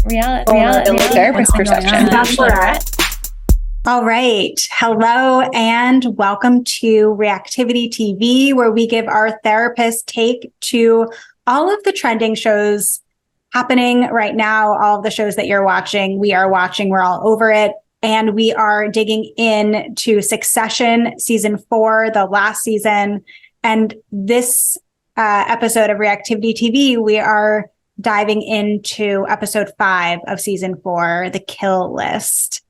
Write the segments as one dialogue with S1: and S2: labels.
S1: Reality therapist perception.
S2: Bachelorette. All right. Hello and welcome to Reactivity TV, where we give our therapist take to all of the trending shows happening right now. All of the shows that you're watching, we are watching. We're all over it. And we are digging into Succession season 4, the last season. And this episode of Reactivity TV, we are diving into episode 5 of season 4, the kill list.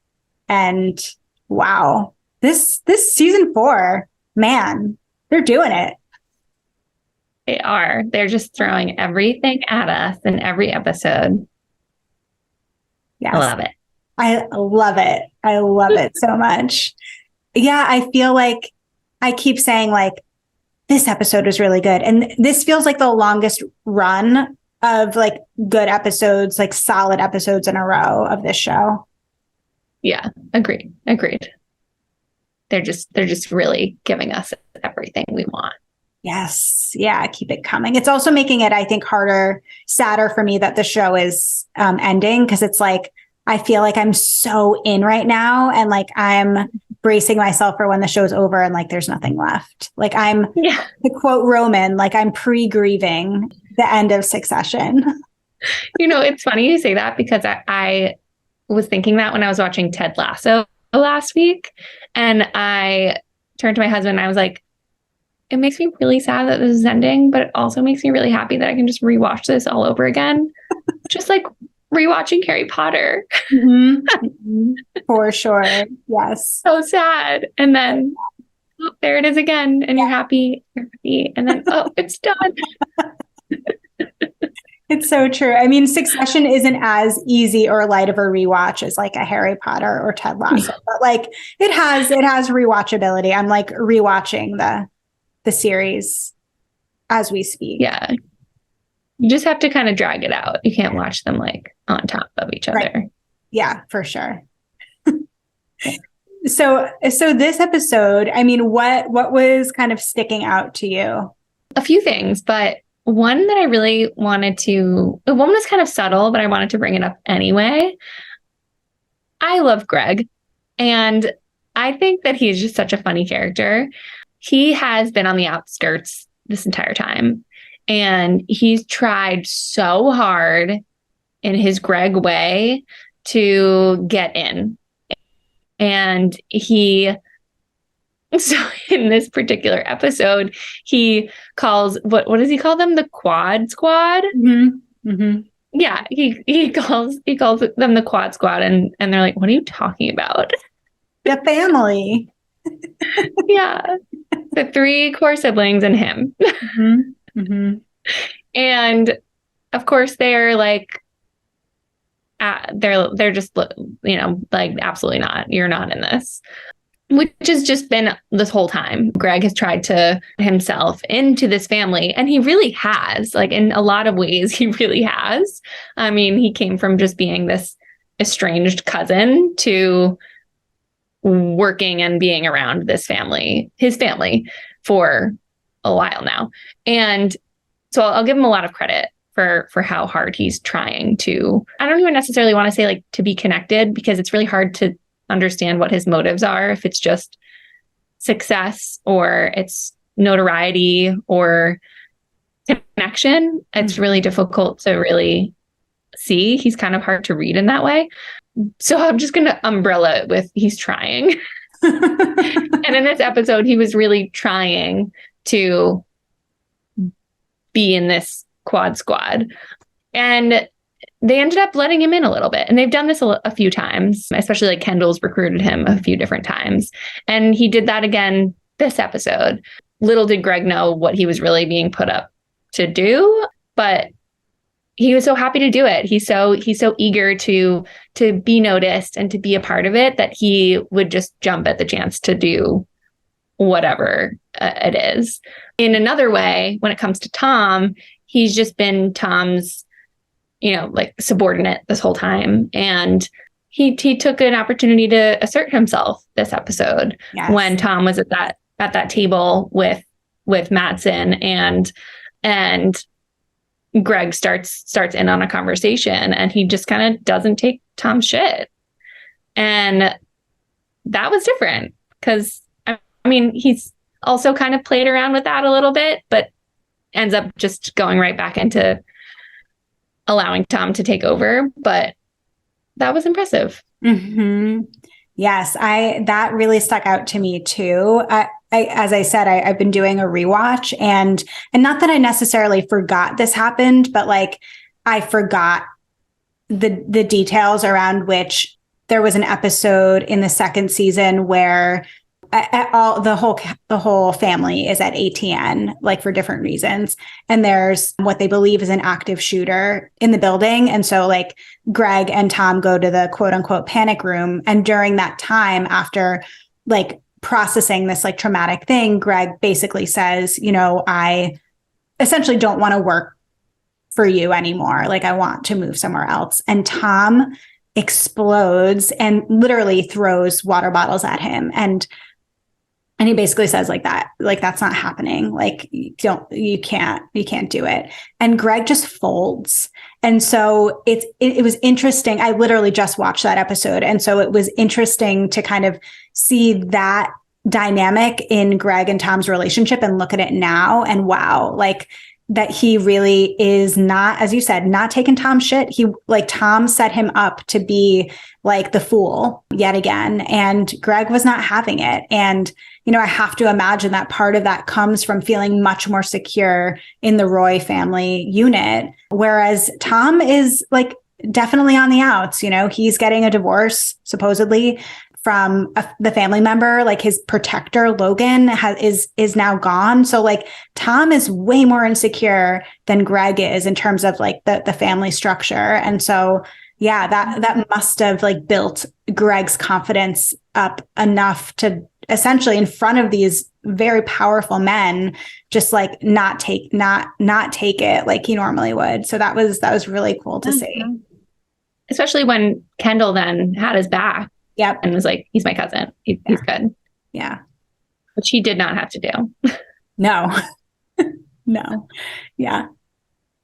S2: And wow, this season 4, man, they're doing it.
S3: They are. They're just throwing everything at us in every episode.
S2: Yes.
S3: I love it.
S2: I love it. I love it so much. Yeah, I feel like I keep saying like, this episode was really good. And this feels like the longest run of like good episodes, like solid episodes in a row of this show.
S3: Yeah, agreed. They're just really giving us everything we want.
S2: Yes. Yeah. Keep it coming. It's also making it, I think, sadder for me that the show is ending, because it's like, I feel like I'm so in right now, and like I'm bracing myself for when the show's over and like there's nothing left. Like to quote Roman, like I'm pre-grieving the end of Succession.
S3: You know, it's funny you say that, because I was thinking that when I was watching Ted Lasso last week, and I turned to my husband and I was like, it makes me really sad that this is ending, but it also makes me really happy that I can just rewatch this all over again. Just like rewatching Harry Potter.
S2: Mm-hmm. For sure. Yes.
S3: So sad. And then there it is again. And you're happy. And then, it's done.
S2: It's so true. I mean, Succession isn't as easy or light of a rewatch as like a Harry Potter or Ted Lasso, but like it has rewatchability. I'm like rewatching the series as we speak.
S3: Yeah. You just have to kind of drag it out. You can't watch them like on top of each other.
S2: Right. Yeah, for sure. So this episode, I mean, what was kind of sticking out to you?
S3: A few things, but one that I really wanted to, the one was kind of subtle, but I wanted to bring it up anyway. I love Greg, and I think that he's just such a funny character. He has been on the outskirts this entire time, and he's tried so hard in his Greg way to get in. And so in this particular episode, he calls, what does he call them? The Quad Squad?
S2: Mm-hmm. Mm-hmm.
S3: Yeah, he calls them the Quad Squad, and they're like, what are you talking about?
S2: The family.
S3: Yeah. The 3 core siblings and him.
S2: Mm-hmm. Mm-hmm.
S3: And of course they're like, they're just, you know, like, absolutely not. You're not in this. Which has just been this whole time. Greg has tried to put himself into this family, and he really has. Like, in a lot of ways, he really has. I mean, he came from just being this estranged cousin to working and being around his family for a while now. And so I'll give him a lot of credit for how hard he's trying to, I don't even necessarily want to say like to be connected, because it's really hard to understand what his motives are, if it's just success or it's notoriety or connection. It's really difficult to really see. He's kind of hard to read in that way. So I'm just going to umbrella it with he's trying. And in this episode, he was really trying to be in this Quad Squad. And they ended up letting him in a little bit. And they've done this a few times, especially like Kendall's recruited him a few different times. And he did that again this episode. Little did Greg know what he was really being put up to do, but he was so happy to do it. He's so eager to be noticed and to be a part of it, that he would just jump at the chance to do whatever it is. In another way, when it comes to Tom, he's just been Tom's, you know, like subordinate this whole time. And he took an opportunity to assert himself this episode. Yes. When Tom was at that table with Madsson and Greg starts in on a conversation, and he just kind of doesn't take Tom's shit. And that was different because, I mean, he's also kind of played around with that a little bit, but ends up just going right back into allowing Tom to take over. But that was impressive.
S2: Mm-hmm. Yes, that really stuck out to me too. As I said, I've been doing a rewatch, and not that I necessarily forgot this happened, but like I forgot the details around which there was an episode in the second season where the whole family is at ATN, like for different reasons. And there's what they believe is an active shooter in the building. And so like Greg and Tom go to the quote unquote panic room. And during that time, after like processing this like traumatic thing, Greg basically says, you know, I essentially don't want to work for you anymore. Like I want to move somewhere else. And Tom explodes and literally throws water bottles at him. And he basically says like that, like, that's not happening. Like, you can't do it. And Greg just folds. And so it was interesting. I literally just watched that episode. And so it was interesting to kind of see that dynamic in Greg and Tom's relationship and look at it now. And wow, like that he really is not, as you said, not taking Tom's shit. Tom set him up to be like the fool yet again. And Greg was not having it. And, you know, I have to imagine that part of that comes from feeling much more secure in the Roy family unit. Whereas Tom is like definitely on the outs, you know, he's getting a divorce supposedly from the family member, like his protector, Logan, is now gone. So like Tom is way more insecure than Greg is in terms of like the family structure. And so, yeah, that must have like built Greg's confidence up enough to essentially in front of these very powerful men, just like not take it like he normally would. So that was really cool to see.
S3: Especially when Kendall then had his back.
S2: Yep.
S3: And was like, he's my cousin. He's good.
S2: Yeah.
S3: Which he did not have to do.
S2: No. No. Yeah.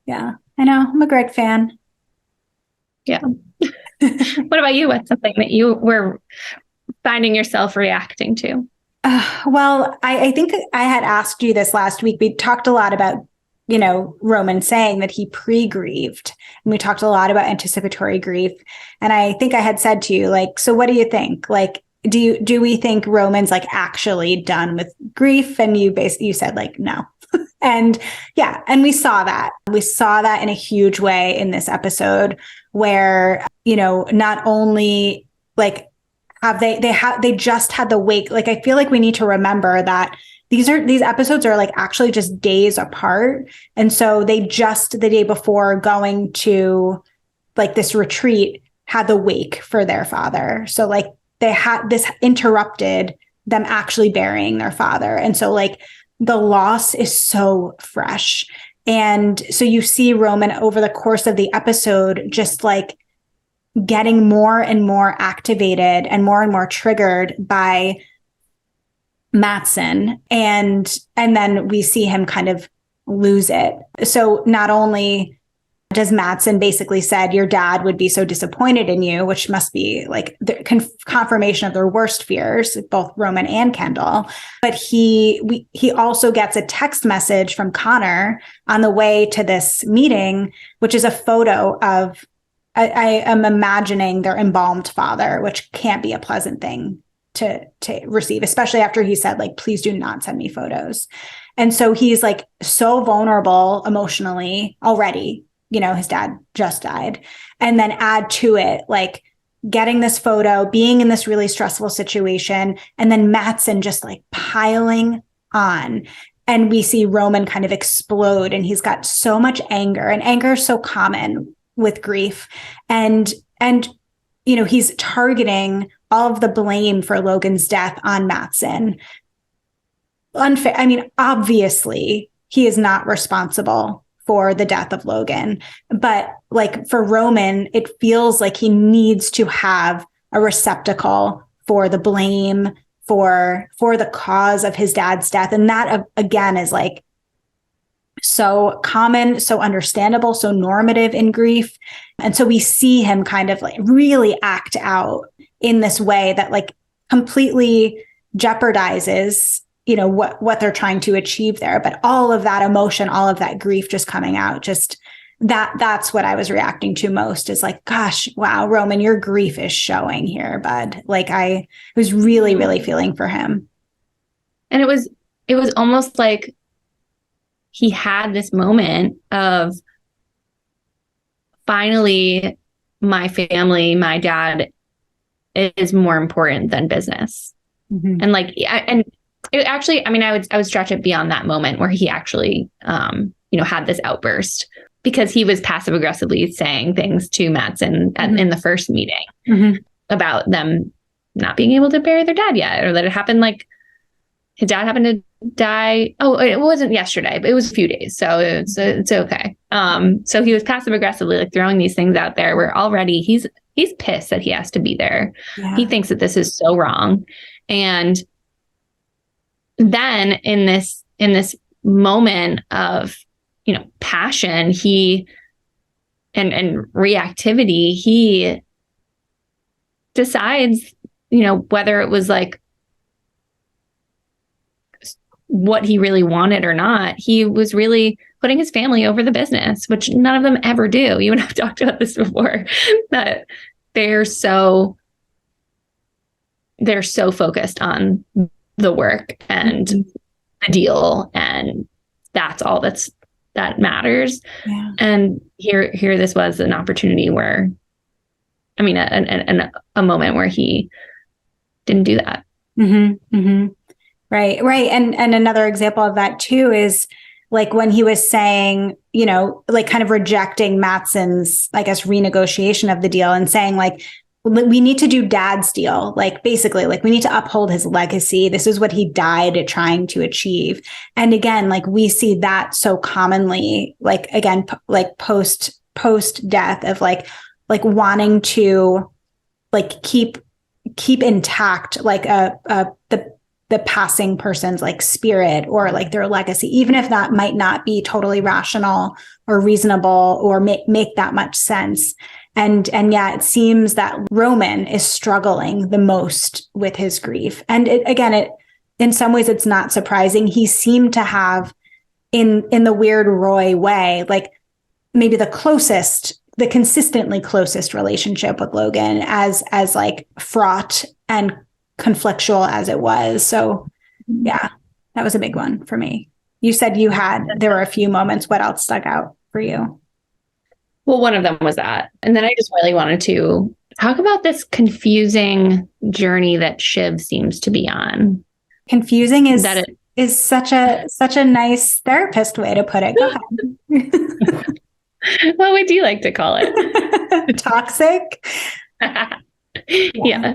S2: Yeah. I know. I'm a Greg fan.
S3: Yeah. What about you? What's something that you were finding yourself reacting to?
S2: Well, I think I had asked you this last week. We talked a lot about, you know, Roman saying that he pre-grieved. And we talked a lot about anticipatory grief. And I think I had said to you, like, so what do you think? Like, do we think Roman's like actually done with grief? And you said like, no. And yeah, and we saw that in a huge way in this episode where, you know, not only like they just had the wake. Like, I feel like we need to remember that these episodes are like actually just days apart. And so they just the day before going to like this retreat had the wake for their father. So like they had this interrupted them actually burying their father. And so like the loss is so fresh. And so you see Roman over the course of the episode, just like getting more and more activated and more triggered by Matsson, and then we see him kind of lose it. So not only does Matsson basically said, your dad would be so disappointed in you, which must be like the confirmation of their worst fears, both Roman and Kendall. But he also gets a text message from Connor on the way to this meeting, which is a photo of, I am imagining their embalmed father, which can't be a pleasant thing to receive, especially after he said, like, please do not send me photos. And so he's like so vulnerable emotionally already, you know, his dad just died. And then add to it, like getting this photo, being in this really stressful situation, and then Matsson just like piling on. And we see Roman kind of explode, and he's got so much anger, and anger is so common with grief. And, you know, he's targeting all of the blame for Logan's death on Matsson. Unfair. I mean, obviously, he is not responsible for the death of Logan. But like for Roman, it feels like he needs to have a receptacle for the blame for the cause of his dad's death. And that, again, is like so common, so understandable, so normative in grief. And so we see him kind of like really act out in this way that like completely jeopardizes, what they're trying to achieve there. But all of that emotion, all of that grief just coming out, just that's what I was reacting to most, is like, gosh, wow, Roman, your grief is showing here, bud. Like I was really, really feeling for him.
S3: And it was almost like he had this moment of, finally, my family, my dad is more important than business. Mm-hmm. And like, and it actually, I mean, I would stretch it beyond that moment where he actually, had this outburst, because he was passive aggressively saying things to Mattson in the first meeting about them not being able to bury their dad yet, or that it happened, like his dad happened to die. Oh, it wasn't yesterday, but it was a few days. So it's okay. So he was passive aggressively like throwing these things out there where already he's pissed that he has to be there. Yeah. He thinks that this is so wrong. And then in this moment of, passion, and reactivity, he decides, whether it was like what he really wanted or not, he was really putting his family over the business, which none of them ever do. You and I've talked about this before, that they're so focused on the work and the deal, and that's all that matters. Yeah. And here this was an opportunity where, I mean, a moment where he didn't do that. Mm-hmm. Mm-hmm.
S2: Right. And another example of that too is like when he was saying, like kind of rejecting Mattson's, I guess, renegotiation of the deal and saying like, we need to do dad's deal. Like basically, like we need to uphold his legacy. This is what he died trying to achieve. And again, like we see that so commonly, like again, like post death of like wanting to like keep intact, like the passing person's like spirit or like their legacy, even if that might not be totally rational or reasonable or make that much sense. And yeah, it seems that Roman is struggling the most with his grief. And in some ways, it's not surprising. He seemed to have, in the weird Roy way, like maybe the consistently closest relationship with Logan, as like fraught and conflictual as it was. So yeah, that was a big one for me. You said there were a few moments. What else stuck out for you?
S3: Well, one of them was that. And then I just really wanted to talk about this confusing journey that Shiv seems to be on.
S2: Confusing is such a nice therapist way to put it. Go
S3: ahead. What would you like to call it?
S2: Toxic?
S3: Yeah,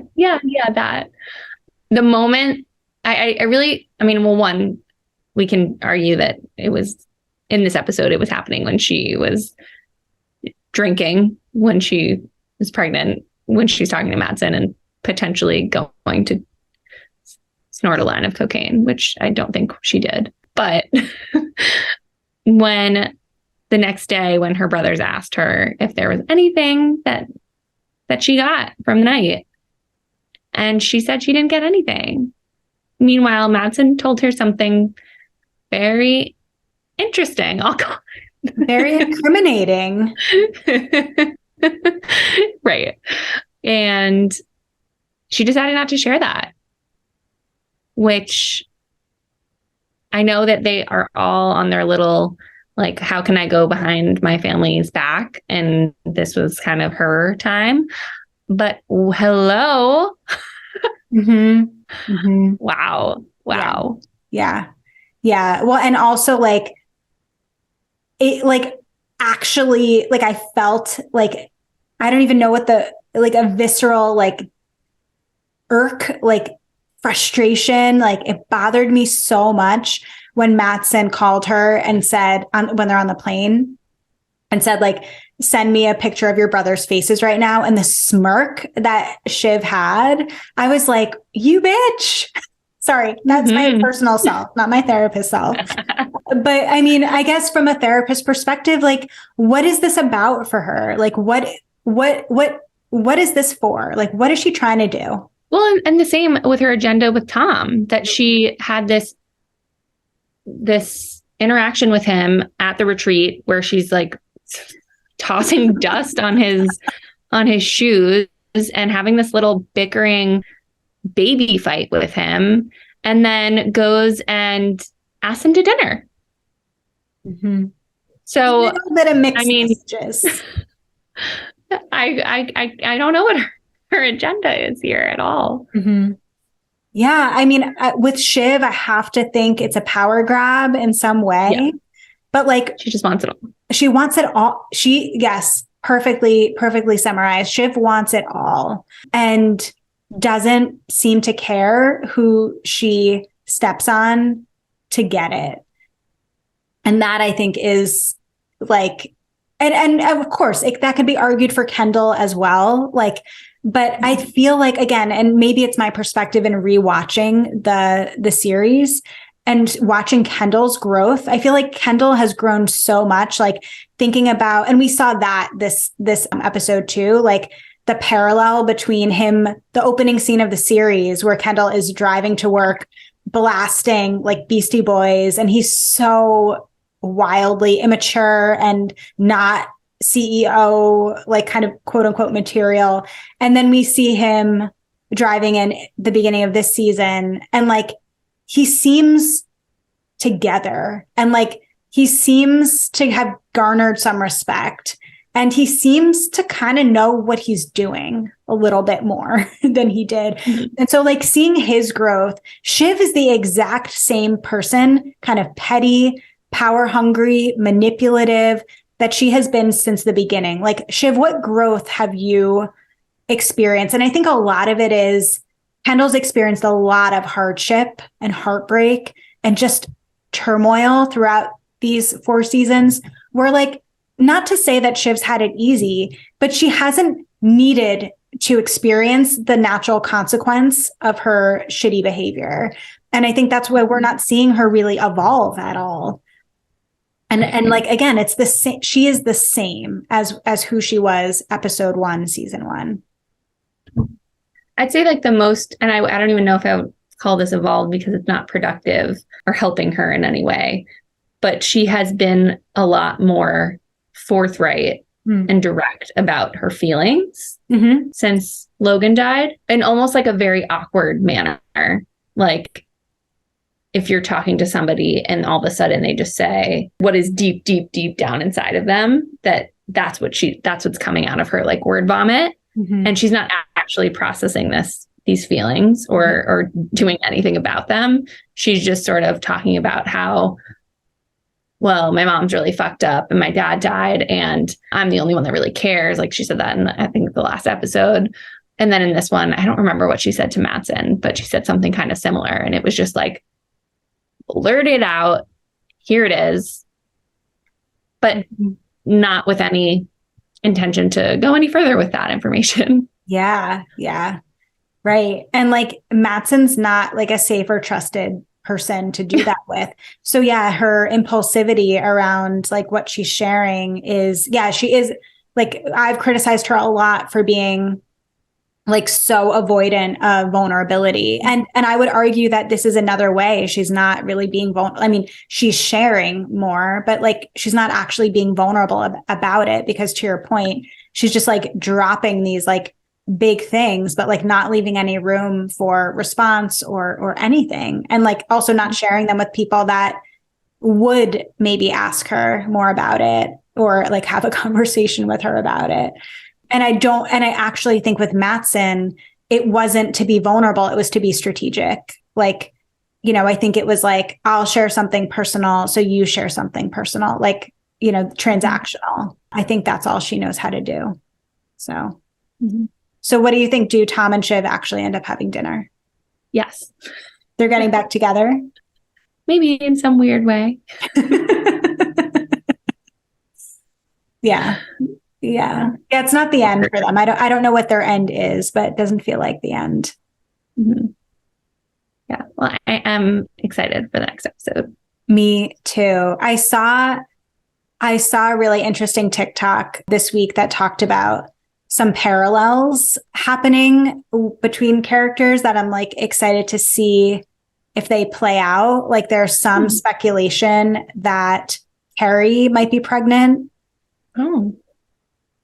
S3: that. The moment I really, I mean, well, one, we can argue that it was in this episode, it was happening when she was drinking, when she was pregnant, when she's talking to Mattson, and potentially going to snort a line of cocaine, which I don't think she did. But when the next day, when her brothers asked her if there was anything that she got from the night, and she said she didn't get anything. Meanwhile, Mattson told her something very interesting. I'll call it.
S2: Very incriminating.
S3: Right. And she decided not to share that, which I know that they are all on their little, like, how can I go behind my family's back? And this was kind of her time. But hello.
S2: Mm-hmm. Mm-hmm.
S3: Wow.
S2: Yeah. Well, and also like, it like actually, like I felt like, I don't even know what like a visceral, like like frustration, like it bothered me so much when Mattson called her and said, when they're on the plane, and said like, send me a picture of your brother's faces right now. And the smirk that Shiv had, I was like, you bitch. Sorry, that's my personal self, not my therapist self. But I mean, I guess from a therapist perspective, like, what is this about for her? Like, what is this for? Like, what is she trying to do?
S3: Well, and the same with her agenda with Tom, that she had this interaction with him at the retreat where she's like tossing dust on his shoes and having this little bickering baby fight with him, and then goes and asks him to dinner.
S2: Mm-hmm.
S3: So
S2: a little bit of mixed messages.
S3: I don't know what her agenda is here at all.
S2: Mm-hmm. Yeah, I mean, with Shiv, I have to think it's a power grab in some way. Yeah. But like,
S3: she just wants it all.
S2: She wants it all. Yes, perfectly summarized. Shiv wants it all and doesn't seem to care who she steps on to get it. And that, I think, is like, and of course, that could be argued for Kendall as well. Like, but I feel like, again, and maybe it's my perspective in rewatching the series and watching Kendall's growth. I feel like Kendall has grown so much, like thinking about, and we saw that this episode too, like the parallel between him, the opening scene of the series where Kendall is driving to work, blasting like Beastie Boys, and he's so wildly immature and not CEO, like kind of quote unquote material. And then we see him driving in the beginning of this season, and like he seems together, and like he seems to have garnered some respect, and he seems to kind of know what he's doing a little bit more than he did. Mm-hmm. And so like seeing his growth, Shiv is the exact same person, kind of petty, power hungry, manipulative, that she has been since the beginning. Like, Shiv, what growth have you experienced? And I think a lot of it is Kendall's experienced a lot of hardship and heartbreak and just turmoil throughout these 4 seasons, where, like, not to say that Shiv's had it easy, but she hasn't needed to experience the natural consequence of her shitty behavior. And I think that's why we're not seeing her really evolve at all. And like, again, it's the same. She is the same as who she was episode 1, season 1.
S3: I'd say like the most, and I don't even know if I would call this evolved because it's not productive or helping her in any way, but she has been a lot more forthright and direct about her feelings since Logan died, in almost like a very awkward manner. Like, if you're talking to somebody and all of a sudden they just say what is deep, deep, deep down inside of them, that's what's coming out of her, like word vomit. And she's not actually processing these feelings or doing anything about them. She's just sort of talking about how, well, my mom's really fucked up and my dad died and I'm the only one that really cares. Like, she said that in, I think, the last episode. And then in this one, I don't remember what she said to Mattson, but she said something kind of similar. And it was just like, blurt it out. Here it is. But not with any intention to go any further with that information.
S2: Yeah. Right. And like, Mattson's not like a safe or trusted person to do that with. So yeah, her impulsivity around like what she's sharing is, she is, like, I've criticized her a lot for being like so avoidant of vulnerability. And I would argue that this is another way she's not really being vulnerable. I mean, she's sharing more, but like, she's not actually being vulnerable about it, because to your point, she's just like dropping these like big things, but like not leaving any room for response or anything. And like also not sharing them with people that would maybe ask her more about it or like have a conversation with her about it. And I actually think with Mattson, it wasn't to be vulnerable. It was to be strategic. Like, you know, I think it was like, I'll share something personal, so you share something personal, like, you know, transactional. I think that's all she knows how to do. So, So what do you think? Do Tom and Shiv actually end up having dinner?
S3: Yes.
S2: They're getting back together?
S3: Maybe in some weird way.
S2: Yeah, it's not the end for them. I don't know what their end is, but it doesn't feel like the end.
S3: Yeah. Well, I am excited for the next episode.
S2: Me too. I saw a really interesting TikTok this week that talked about some parallels happening between characters that I'm like excited to see if they play out. Like there's some speculation that Carrie might be pregnant.
S3: Oh.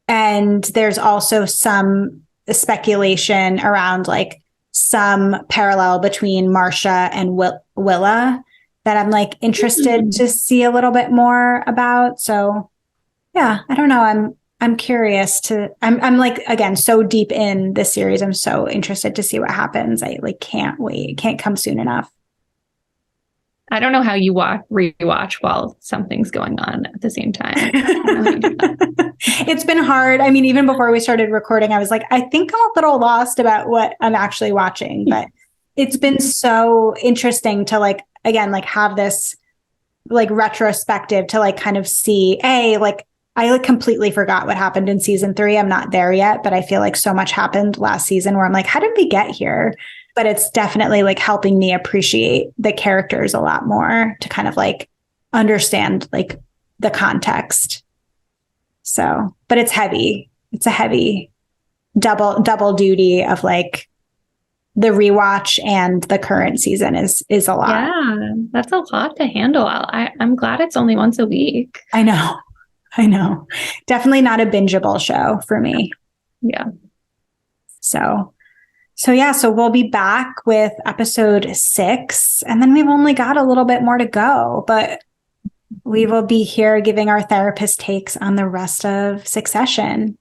S2: And there's also some speculation around like some parallel between Marcia and Willa that I'm like interested to see a little bit more about. So yeah, I don't know. I'm curious I'm like, again, so deep in this series. I'm so interested to see what happens. I like can't wait. It can't come soon enough.
S3: I don't know how you rewatch while something's going on at the same time.
S2: It's been hard. I mean, even before we started recording, I was like, I think I'm a little lost about what I'm actually watching, but it's been so interesting to like, again, like have this like retrospective to like kind of see, like I like completely forgot what happened in season 3. I'm not there yet, but I feel like so much happened last season where I'm like, how did we get here? But it's definitely like helping me appreciate the characters a lot more to kind of like understand like the context. So, but it's heavy. It's a heavy double duty of like the rewatch and the current season is a lot.
S3: Yeah, that's a lot to handle. I'm glad it's only once a week.
S2: I know. Definitely not a bingeable show for me.
S3: Yeah.
S2: So we'll be back with episode 6, and then we've only got a little bit more to go, but we will be here giving our therapist takes on the rest of Succession.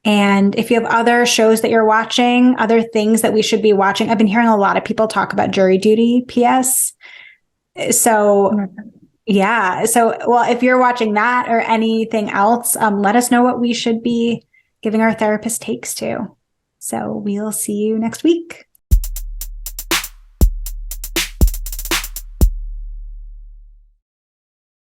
S2: And if you have other shows that you're watching, other things that we should be watching, I've been hearing a lot of people talk about Jury Duty PS. So yeah. So, well, if you're watching that or anything else, let us know what we should be giving our therapist takes to. So we'll see you next week.